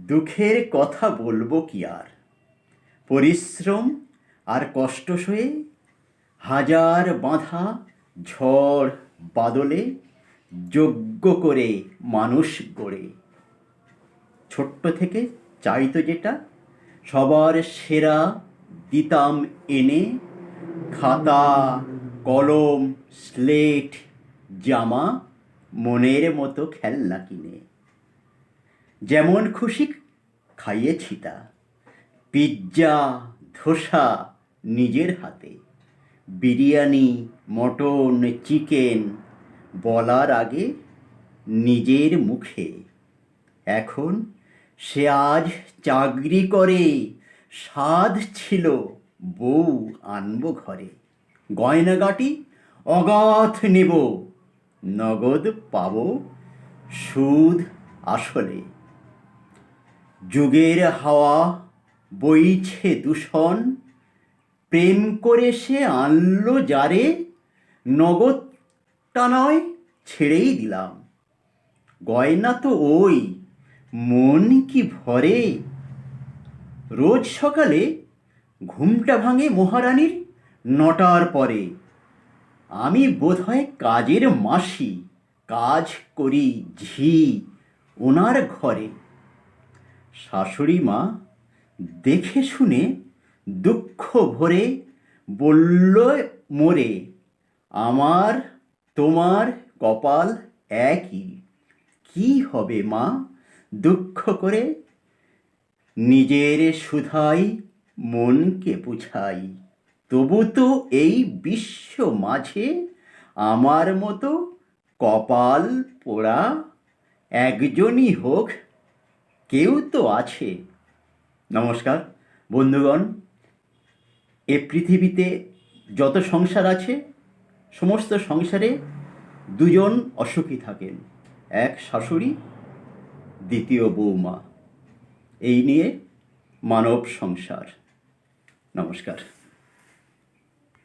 দুঃখের কথা বলবো কি আর, পরিশ্রম আর কষ্ট সয়ে হাজার বাঁধা ঝড় বাদলে যজ্ঞ করে মানুষ গড়ে। ছোট্ট থেকে চাইতো যেটা, সবার সেরা দিতাম এনে, খাতা কলম স্লেট জামা মনের মতো খেলনা কিনে। যেমন খুশি খাইয়েছি তা, পিৎজা ধোসা নিজের হাতে, বিরিয়ানি মটন চিকেন বলার আগে নিজের মুখে। এখন সে আজ চাকরি করে, সাধ ছিল বউ আনবো ঘরে। গয়নাগাটি অগাধ নেব, নগদ পাবো সুদ আসলে। যুগের হাওয়া বইছে দূষণ, প্রেম করে সে আনলো যারে, নগদটা নয় ছেড়েই দিলাম। গয়না তো ওই, মন কি ভরে। রোজ সকালে ঘুমটা ভাঙে মহারানীর 9টার পরে। আমি বোধহয় কাজের মাসি, কাজ করি ঝি ওনার ঘরে। শাশুড়ি মা দেখে শুনে দুঃখ ভরে বলল মোরে, আমার তোমার কপাল একই। কি হবে মা দুঃখ করে, নিজের সুধাই মনকে বুঝাই। তবু তো এই বিশ্ব মাঝে আমার মতো কপাল পোড়া একজনই হোক, কেউ তো আছে। নমস্কার বন্ধুগণ, এ পৃথিবীতে যত সংসার আছে, সমস্ত সংসারে দুজন অসুখী থাকেন, এক শাশুড়ি, দ্বিতীয় বৌমা। এই নিয়ে মানব সংসার। নমস্কার।